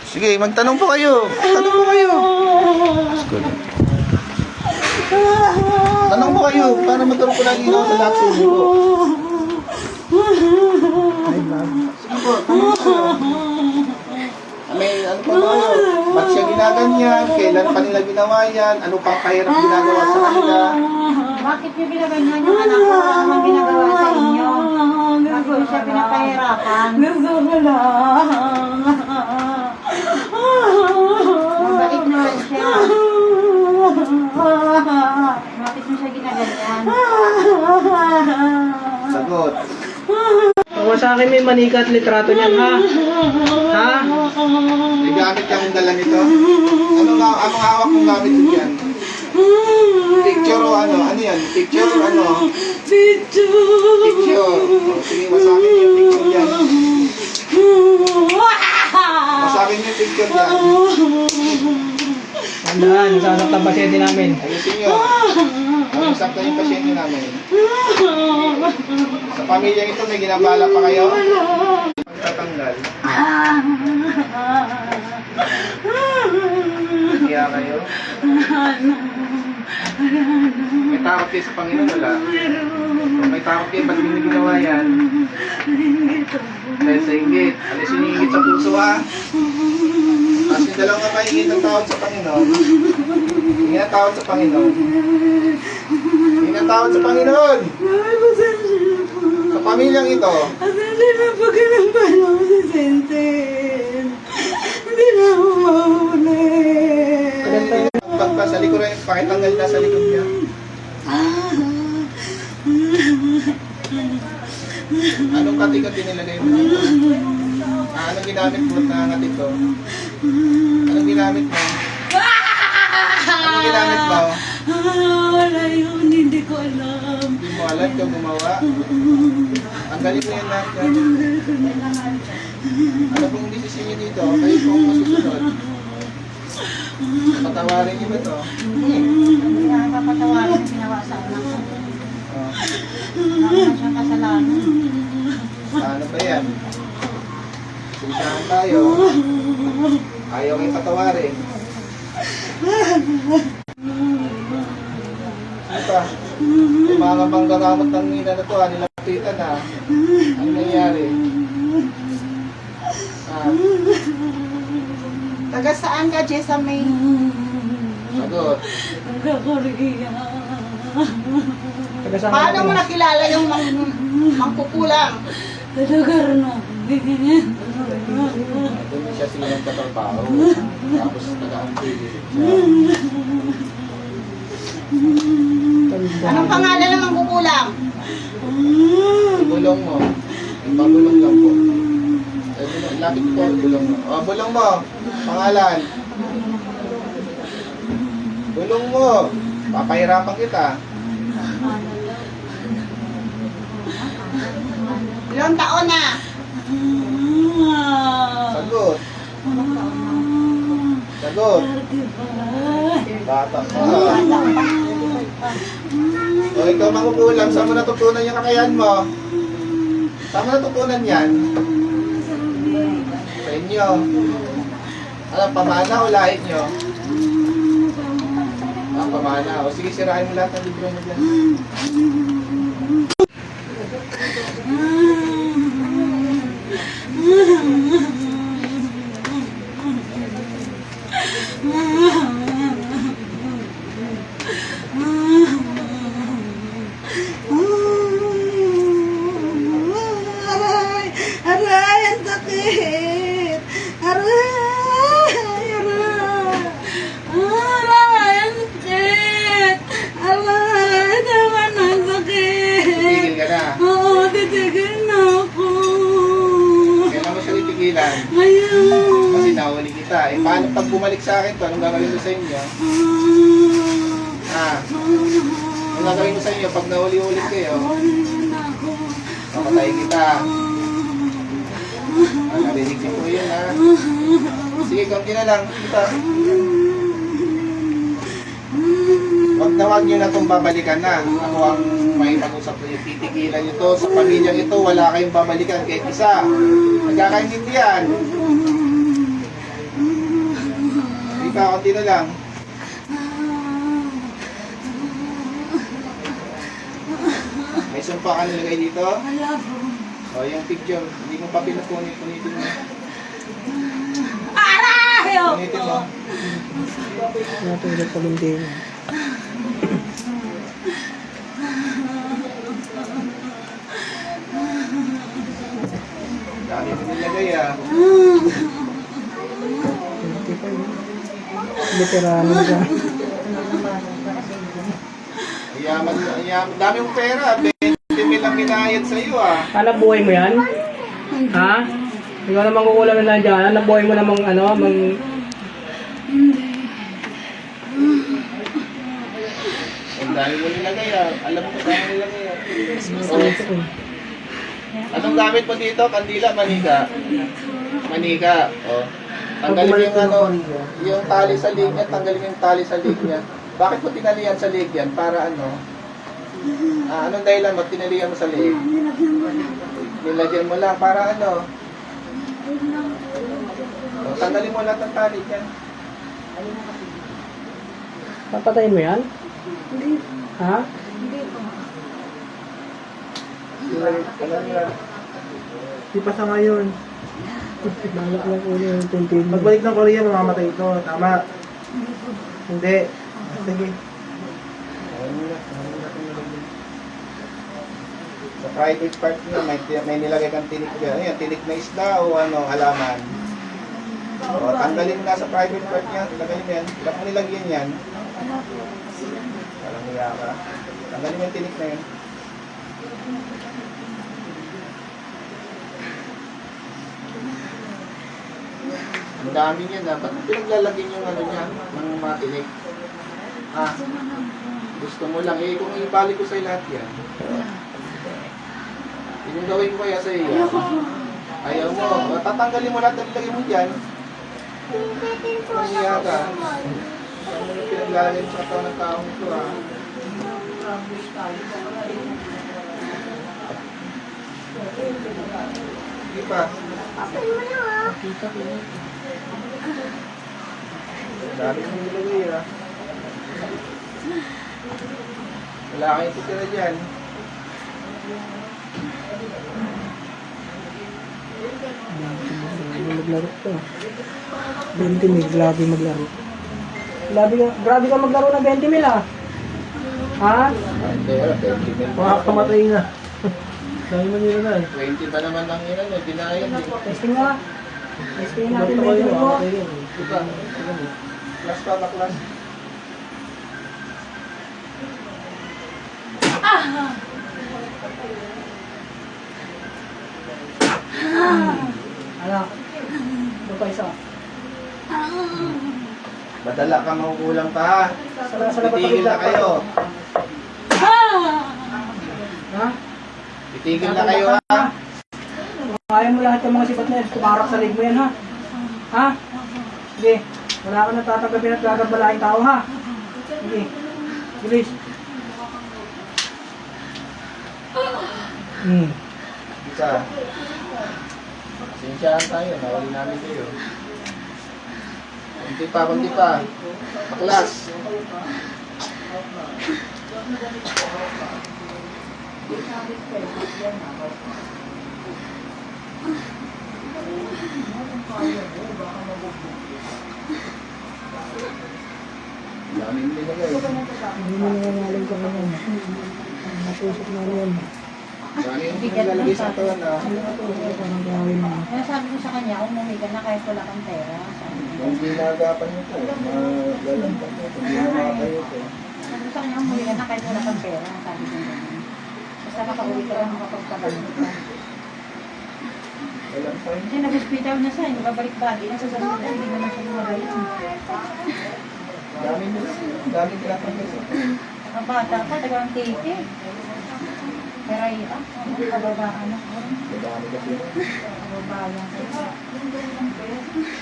Sige, magtanong po kayo. Tanong po kayo. Tanong po kayo. Para magkaroon po lagi ako sa lahat sa inyo po. Sige po, tanong po kayo. May ano pa ba kayo? Ba't siya ginaganyan? Kailan pa nila ginawa yan? Ano pang kahirap ginagawa sa kanila? Bakit niyo ginaganyan yung anak ko? Ano ang ginagawa sa inyo? Bakit niyo siya pinapahirapan? Gusto ko lang. Bakit naman siya? Bakit niyo siya ginaganyan? Sagot. Tawa sa akin may manika at litrato niyan, ha? Ha? May gamit kang dala nito? Anong hawak mong gamit mo dyan? Picture o ano? Ano yan? Picture o ano? Picture. O, sige, masakin yung picture dyan. Masakin yung picture dyan. Tandaan, nasasaktan pasyente namin. Ayusin nyo. Ayusak na yung pasyente namin. Sa pamilyang ito, may ginabala pa kayo? Pagtatanggal. Kaya kayo? May takot kayo sa Panginoon, wala? Kung may takot kayo, ba't hindi ginawa yan? Dahil sa inggit. Alisin yung inggit sa puso, ha? Tapos yung dalawang kamay, ingit ang tawad sa Panginoon. Ingit ang tawad sa Panginoon. Ingit ang tawad sa Panginoon. Sa pamilyang ito. Hindi na po ginampal ako si Senten. Hindi na ako mahuli. Pagpa sa likuran, pakitanggal na sa likod niya. Anong kati-kati nilagay mo dito? Anong ginamit mo na ngati ko? Anong ginamit mo? Anong ginamit mo? Wala yun, hindi ko alam. Hindi mo alam kung gumawa. Tanggalin mo yan lahat. Ano pong desisyon niyo dito? Kayo pong masusunod. Patawarin niyo ba ito? Hindi na papatawarin ang ginawa sa anak ko. Oh. Wala na siyang kasalanan. Paano ba yan? Sinsahan tayo. Ayaw kayo patawarin. Ano pa? Yung mga manggagamot ng nila na to, nilapitan na. Ano nangyari? Taga saan ka, Jessamay? Sagot. Nagkakuriya. Paano mo nakilala yung mangkukulang? Sa lugar na. Doon siya silang katrabaho. Tapos taga-antili siya. Anong pangalan ng mangkukulang? Bulong mo. Ibabulong lang po. Lapit po, bulong mo. O, bulong mo. Pangalan. Bulong mo. Papahirapan kita. Ilang taon na? Sagot. Sagot. Bata pa. O, ikaw mangkukulang. Saan mo natutunan yung kakayahan mo? Saan mo natutunan yan? Sa inyo. Ano, pamana o lahit nyo? Pamana. O sige, sirahin mo lahat ng libro mo dyan. Aray! Aray! Ang sakit! Aray! Aray! Aray! Ang sakit! Aray! Tama na ang sakit! Titigil ka na. Oo, titigil na ako. Kailan mo siya titigilan? Ayun! Kasi nahuli kita. Eh, paano pag bumalik sa akin to? Anong gagawin ko sa inyo? Anong gagawin ko sa inyo pag nahuli-ulit kayo? Papatay kita. Narinig ko yun, ha? Sige, konti na lang. Kita. Wag na wag nyo na itong babalikan na. Ako ang may pag-usap nyo. Titigilan nyo to. Sa pamilyang ito, wala kayong babalikan kahit isa. Nagkakaintindihan. pa, konti na lang. May sumpa ka nilagay dito. Wala po. O, yung picture, hindi mo pa pinapunit-punitin mo. Aray! Punitin mo. Natulog sa linding. Dami mo nilagay ah. Hindi pa yun. Veterano ka. Yaman. Dami mong pera. 20 mil ang minayad sa'yo ah. Hanap buhay mo yan? Ha? Ikaw namang kukulang na dyan. Hanap buhay mo namang ano, Ang dami mo nilagay ah. Alam mo kung dami nilagay ah. Anong gamit mo dito? Kandila, manika. Manika. O. Tanggalin mo yung ano, yung tali sa leg niya. Tanggalin mo yung tali sa leg niya. Bakit mo tinalian sa leg yan? Para ano? Anong dahilan mo? Tinalian mo sa leg? Nilagyan mo lang. Para ano? O, tanggalin mo lahat ng tali niyan. Papatayin mo yan? Hindi. Ha? Hindi po. Alam mo lang. Di pa sa ngayon. Balak lang ulo yung tintin. Pagbalik ng Korea, mamamatay ito. Tama. Hindi. Sige. Sa private part niya, may nilagay kang tinik dyan. Ayan, tinik na isda o ano, halaman. O, tanggalin mo na sa private part niya. Tanggalin mo yan. Ilang mo nilagyan yan. Walang hiya ka. Tanggalin mo yung tinik na yun. Ang dami niya na. Ba't pinaglalagyan yung ano niya, ng mga tinik? Gusto mo lang. Eh, kung ibalik ko sa'yo lahat yan. Yun yung gawin ko kaya sa iyo. Ayaw mo. Tatanggalin mo lahat ng ilagay mo dyan. Maniya ka. Ano yung pinaglalagay mo sa katawan ng taong ito ha? Hindi pa. Dami mo nilagay ha. Wala kayong titira dyan. Maglaro ko. 20 mil, grabe maglaro. Grabe ka maglaro ng 20 mil ah. Ha? Hindi, wala. 20 mil. Makakamatay na. Dami mo nila na eh. 20 pa naman ang ilan eh. Binayad eh. Testing nga. Testing natin Bakit 20 mil mo. makamatay yan eh. Diba? Class pa, baklas. Ano? Ito pa isa. Badala ka, makukulang pa. Titigil na kayo. Ha? Titigil na kayo ha. Kaya mo lahat ng mga sipat na yan. Kumarak sa leg mo yan ha. Ha? Sige. Wala ka na tatanggapin at gagabalain tao ha. Sige. Bilis. Isa. Pasensyahan tayo. Nawali namin kayo. Kunti pa, kunti pa. Baklas. Daming nilagay. Hindi mo nangangaling ka naman. Natusok na rin. Daming nilagay sa katawan na. Parang gawin mo. Kaya sabi ko sa kanya, umuwi ka na kahit wala kang pera. Sabi ko. Kung ginagapan nyo po, magalampan nyo. Kung ginagapan ito. Sabi ko sa kanya, umuwi ka na kahit wala kang pera. Sabi ko ganun. Basta makauwi ka lang makapagpagamit ka. Galampan. Kasi nag-hospital na siya, hindi babalik-balik. Nasa sasunod na hindi naman siya lumagaling. Daming pinapaglas. Ang bata pa, tagang titi. Pero iya, kababaan ako. Madami kasi. Kababayan ko.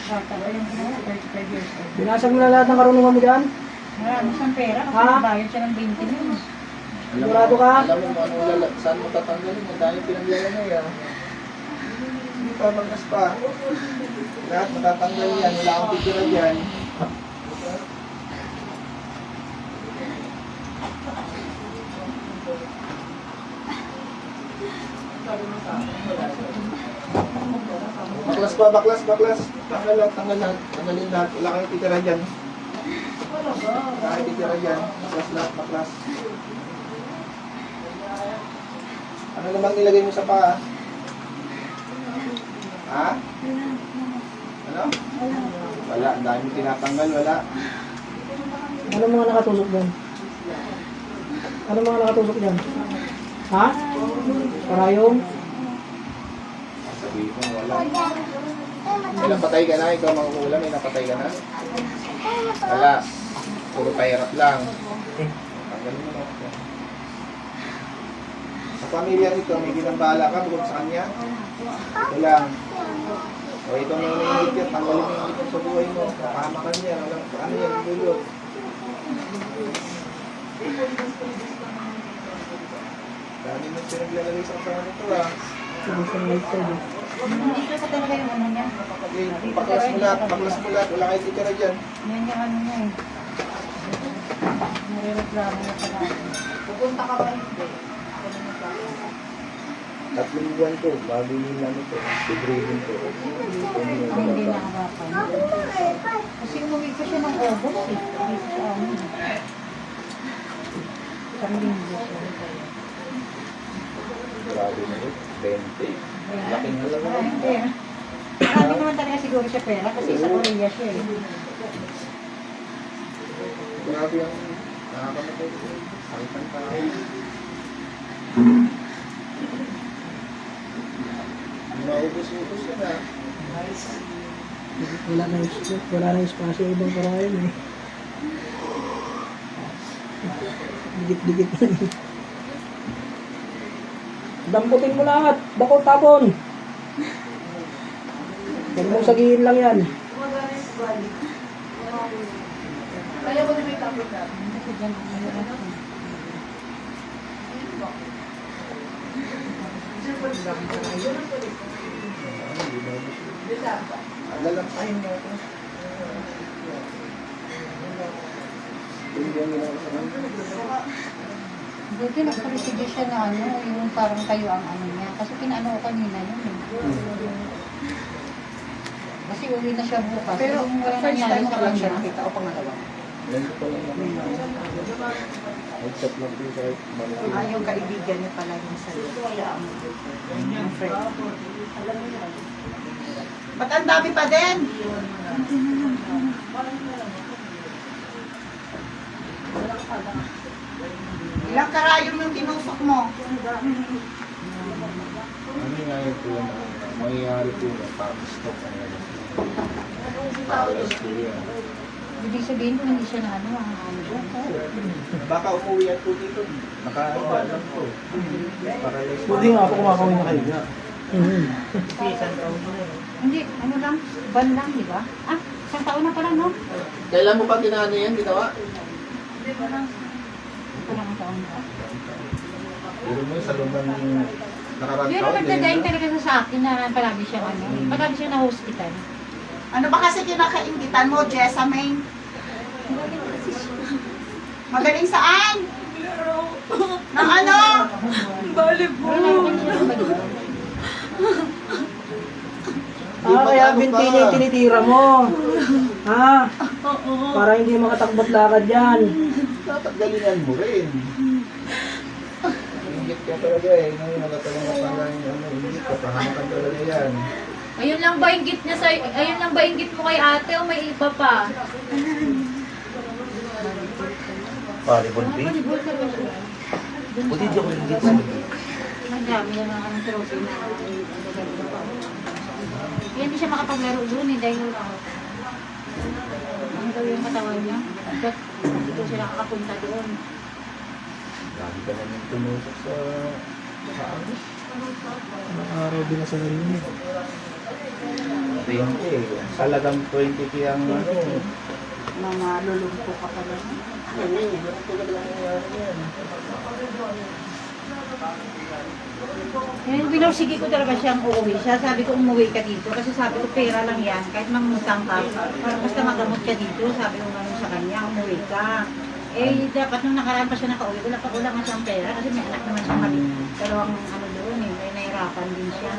Bata ko yung 35 years old. Binasag mo na lahat ng karunungan mo dyan? Marami siyang pera kasi Ha? nabayad siya ng 20 mil. Sigurado ka? Alam mo kung saan mo tatanggalin. Ang dami pinaglalagay ah. Hindi pa, magkas pa. Lahat matatanggal yan. Wala akong titira dyan. pa, baklas. Tanggal lahat. Tanggalin lahat. Wala kayong titira dyan. Wala kayong titira dyan. Baklas lahat, baklas. Ano namang nilagay mo sa paa? Ha? Ano? Wala, ang dami tinatanggal, wala. Ano mga nakatusok dyan? Ano mga nakatusok dyan? Ha? Karayong? Sabihin mo, wala. May napatay ka na, ikaw manguulam, may napatay ka na. Wala. Puro pahirap lang. Tanggalin mo na. Sa pamilya nito, may ginambala ka bukod sa kanya. Ito lang. O ito may nangyayit yan, tanggalin mo yung ito sa buhay mo. Kapahama ka niya, ano yan, gulot. Dami mo pinaglalagay sa kasama nito ah. Dito pa talaga yung ano niya. Okay, baklas mo lahat, wala kayo titira dyan. Yan yung ano niya eh. Nare-reklamo na pala. Pupunta ka ba? Hindi. 3 buwan to, bago yung ano to, degrading to. Ang hindi nakakapan. Kasi umuwi ko siya ng August eh. Dito sa amin. Isang linggo siya. Grabe na ito, 20. Laking na lang Ah, naman. hindi. Marami naman talaga siguro siya pera kasi sa Korea siya eh. Grabe ang nakakamatay ito. Sakit ang tao. Maubos-ubos ka na. Wala na espasyo ibang karayong eh. Dikit-dikit na eh. Damputin mo lahat. Bakot tapon. Huwag mong sagihin lang yan. Lalampahin mo ako. Hindi ang ginawa sa mga. Buti nagpresige siya na ano, yung parang kayo ang ano niya. Kasi pinaano ko kanina yun eh. Kasi uwi na siya bukas. Pero yung wala first nangyari time sa ka lang siya kanya. nakita o pangalawa? Ganito pa lang naman. Nag-chat lang din kahit malaki. Yung kaibigan niya pala yung sa'yo. Siya ang friend. Ba't ang dami pa din? Ilang karayom yung tinusok mo? Ano nga yung po na mangyayari po na parang stop ang nalagay. Paralyzed po yan. Ibig sabihin kung hindi siya na ano, ang ano siya. Baka umuwi yan po dito. Naka-iba lang po. Paralyzed po. Buti nga ako kumakawin na kayo nga. Hindi, ano lang, ban lang, di ba? Ah, isang taon na pala, no? Kailan mo pa tinano yan, ginawa? Parang ang taon na. Pero mo sa loob ng nakarang Pero taon. nagdadaing talaga sa akin na palagi siyang ano, palagi siya na hospital. Ano ba kasi kinakaingitan mo, Jessamine? Magaling saan? Nang ano? Wala naman siya sa balikan. Kaya binti niya yung tinitira mo. Ha? Para hindi makatakbot lakad yan. Tatagalingan mo rin. Ingit ka talaga eh. Ngayon nagatalang ka pala yung ano, ingit ka. Pahamakan talaga yan. Ayun lang ba inggit niya sa ayun lang ba inggit mo kay ate o may iba pa? Volleyball pay? Volleyball talaga siya. Buti di ako ringgit sa mga. Ang dami na mga ang trophy na kaya hindi siya makapaglaro doon eh dahil ano daw yung katawan niya. At hindi daw siya nakakapunta doon. Dami ka naman tumusok sa ano. Araw din na sa narinig. 20. Salagang 20 kaya ang ano. Mga lulumpo ka pala. Oo, ganun talaga lang nangyari yan. Ngayon, binursigi ko talaga siyang uuwi siya. Sabi ko, umuwi ka dito. Kasi sabi ko, pera lang yan. Kahit mangutang ka, para basta magamot ka dito. Sabi ko gano'n sa kanya, umuwi ka. Eh, dapat nung nakaraan pa siya nakauwi, wala nga siyang pera. Kasi may anak naman siyang mali. Dalawang ano doon eh. May nahihirapan din siya.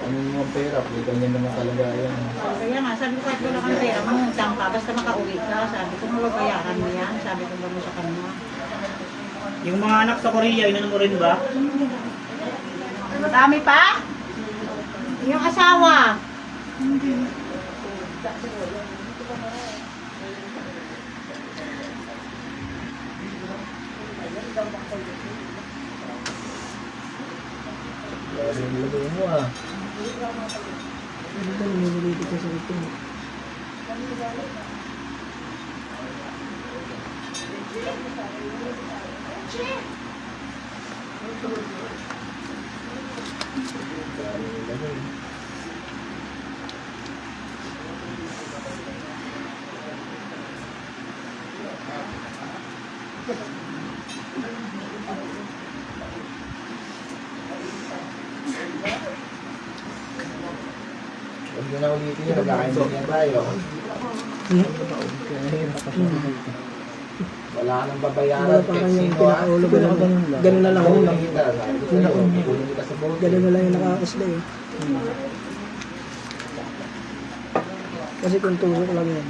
Ano yung pera? Kung ganyan naman talaga yan. Kaya nga, sabi ko kahit wala kang pera, mangutang ka, basta makauwi ka. Sabi ko, mababayaran mo yan. Sabi ko gano'n sa kanya. Yung mga anak sa Korea, yun mo rin ba? Madami pa? Yung asawa. Grabe yung lagay mo ah. Ano ba nangyayari dito sa ito? Grabe yung lagay. Huwag nyo na ulitin yun, nagkakaintindihan tayo. Wala ka nang babayaran kahit sino ha. Ganun na lang ako lang. Kita, sabi ko sa'yo, kukunin kita sa bote. Ganun na lang yung nakakasla eh. Kasi kung tusok lang yan,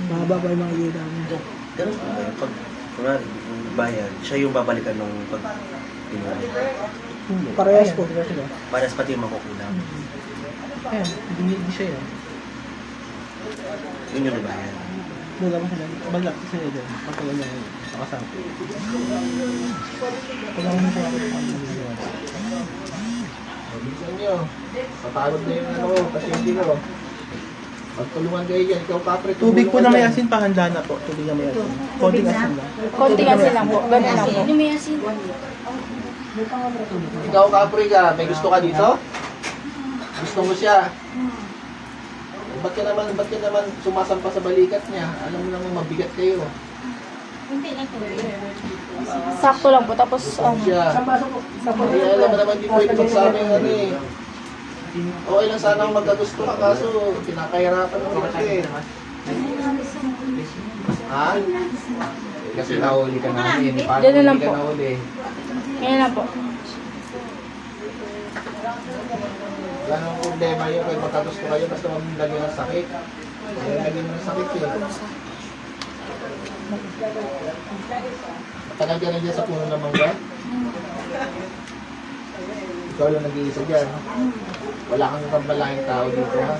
mahaba pa yung makikita mo. Ganun po ba yun? Pag, kunwari, yung bayan, siya yung babalikan nung pag tinuro. Parehas po. Paras pati yung makukulang. Ayan, hindi siya yan. Yun yung bayan. Doon naman sila, bagla kasi sila dyan, pagkawa niya yun, nakasabi. Pagkawa niya sila, Bilisan nyo. Patawad na yung ano ko, pasyente ko. Magtulungan kayo dyan, ikaw kapre. Tubig po na may tumulong ka dyan. asin, pahanda na po. Tubig na may asin. Konting asin lang. Konting asin lang po. Ganun lang po. May asin. Ikaw kapre ka, may gusto ka dito? Gusto mo siya. Ba't ka naman sumasampa sa balikat niya? Alam mo naman mabigat kayo. Sakto lang po. Tapos, Siya. Kaya alam mo naman, di pwede magsabi yung ano eh. Okay lang sana kung magkagusto ka, kaso pinakahirapan mo kasi. Ha? Kasi nahuli ka namin. Paano Ganun lang hindi ka po. nahuli? ngayon lang po. Wala namang problema yun kung magkagusto kayo basta huwag mong lagyan ng sakit. Lagyan mo ng sakit eh. Matagal ka na dyan sa puno ng mangga? Ikaw lang nag-iisa dyan. Wala kang kabalayang tao dito ha.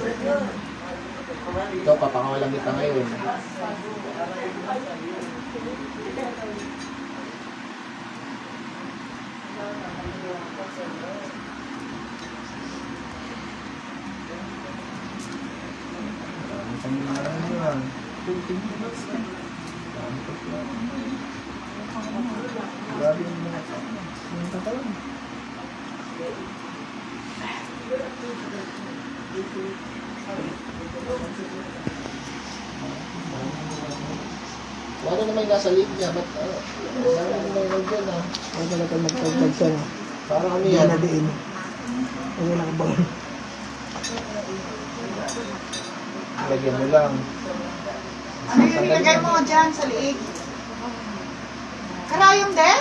Ikaw, papakawalan kita ngayon. Grabe yung mga katawan. Ano naman yung nasa lip niya? Ba't sabi mo may nandyan ah? Huwag talaga magtagtag ka na. Parang kami Hindi yan. na diin. Huwag na kabang. Lagyan mo lang. Ano yung nilagay mo dyan sa liig? Karayong din?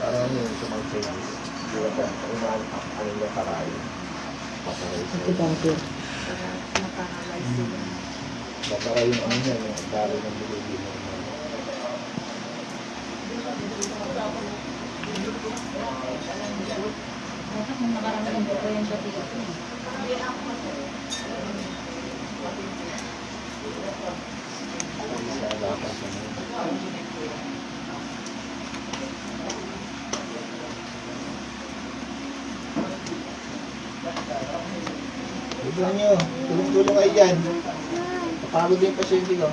Parang yun, sumag-changes. Diba ka? Ano yung karayo? Mataray Ito tangkir. Mataray yung ano niya, yung daro ng bilibin mo. Bakit nung nakarating ko yung sa dito? Sa lakas na Libran nyo, tulong-tulong kayo dyan. Kapagod yung pasyente ko.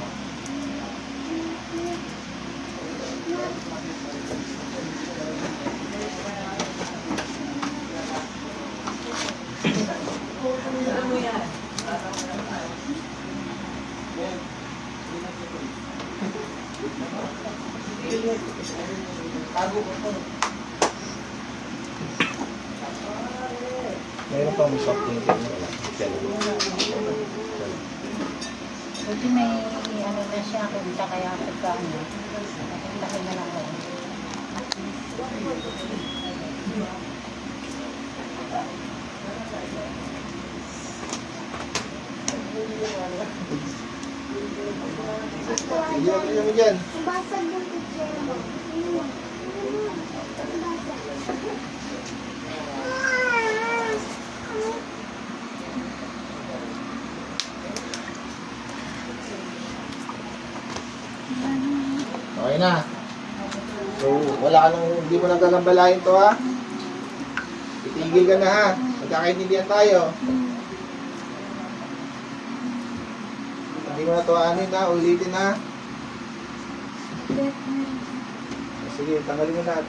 Mayroon pang soft drink. Buti may ano na siya, punta kaya pagka ano, laki na lang ako. Bigyan mo dyan. Basag yung picture mo. Okay na. So, wala ka nang, hindi mo nang gagambalain to ha. Itigil ka na ha. Magkakaintindihan tayo. Hindi mo na to anin ha. Ulitin ha. Sige, tanggalin mo lahat.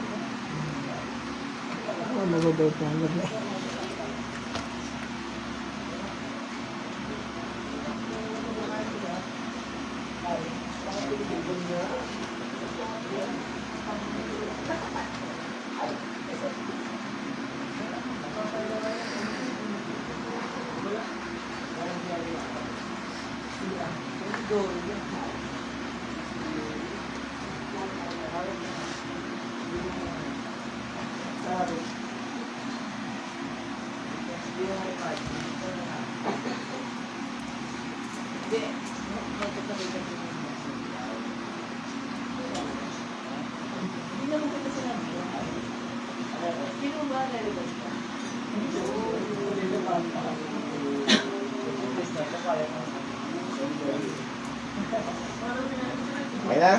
Okay na?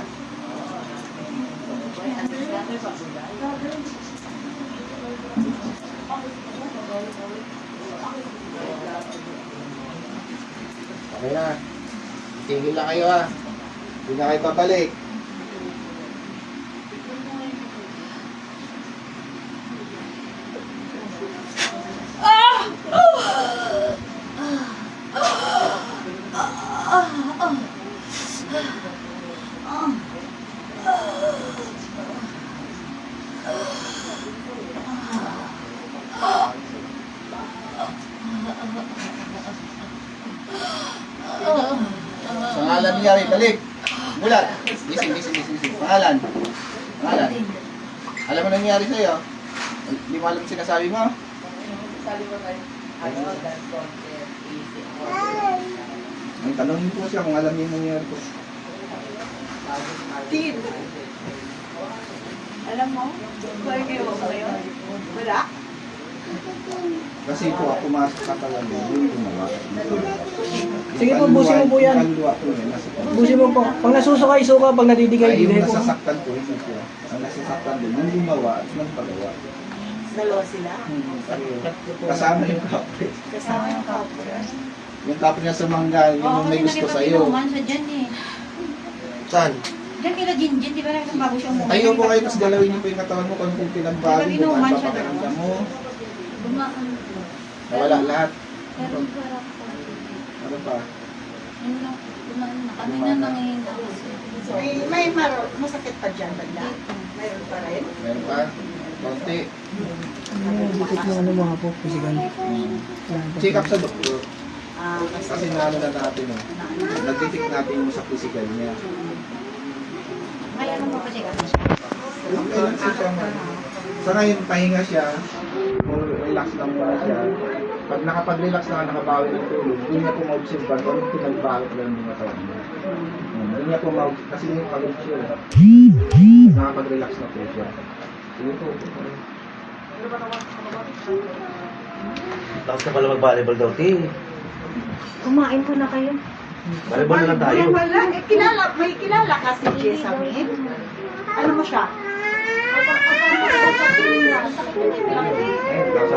Okay na. Tigil na kayo ha. Hindi na kayo papalik. Sa ngalan nangyari, balik. Bulat. Listen. Pangalan. Alam mo nangyari sa'yo? Hindi mo alam sinasabi mo? Ang tanongin po siya kung alam niya yung nangyari po. Tin. Alam mo? Kaya kayo ba ngayon? Wala? Kasi po ako pumasok sa katawan mo, yun yung gumawa. Sige po, busin mo po yan. Kaluluwa po yan. nasa katawan. Busin mo po. Pag nasusuka, isuka. Pag nadidigay, Ay, yung digay po. nasasaktan po, hindi po. Ang nasasaktan din, yung gumawa at nagpagawa. Dalawa sila? Kasama yung kapre. Kasama yung couple. Yung kapre niya sa mangga, yun yung may gusto sa'yo. Nakipag-inuman sa dyan eh. Saan? Diyan kila Jinjin, di ba nakita bago siya umuwi? Tayo po kayo, tapos galawin niyo po yung katawan mo kung pinagbago mo, Nakipag-inuman kung siya papakiramdam mo. Bumaan. Nawala lahat. Pero parang Ano pa? yun lang. Bumaan na. Kanina nangihina kasi. Masakit pa dyan banda? Mayroon pa rin? Meron pa? Konti. Dikit ng ano mga po, physical. Check up sa doktor. Kasi Kasi naano na natin eh. Nag-detect natin yung sa physical niya. Ngayon mo kasi kami siya. Okay lang siya man. Sa ngayon, pahinga siya. Relax lang muna siya. Pag nakapag-relax na, nakabawi ng tulog, hindi niya po ma-observe kung anong pinagbago lang yung katawan niya. Hindi niya po ma-observe kasi yung pagod siya. Nakapag-relax na po siya. Sige po. Tapos ka pala mag-volleyball daw, Ting. Kumain po na kayo. Volleyball na lang tayo. Wala. May kilala ka si Jessamine? Ano mo siya?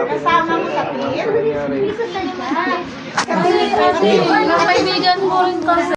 Kasama mo sa team? Nangyari. Kasi, kaibigan mo rin kasi.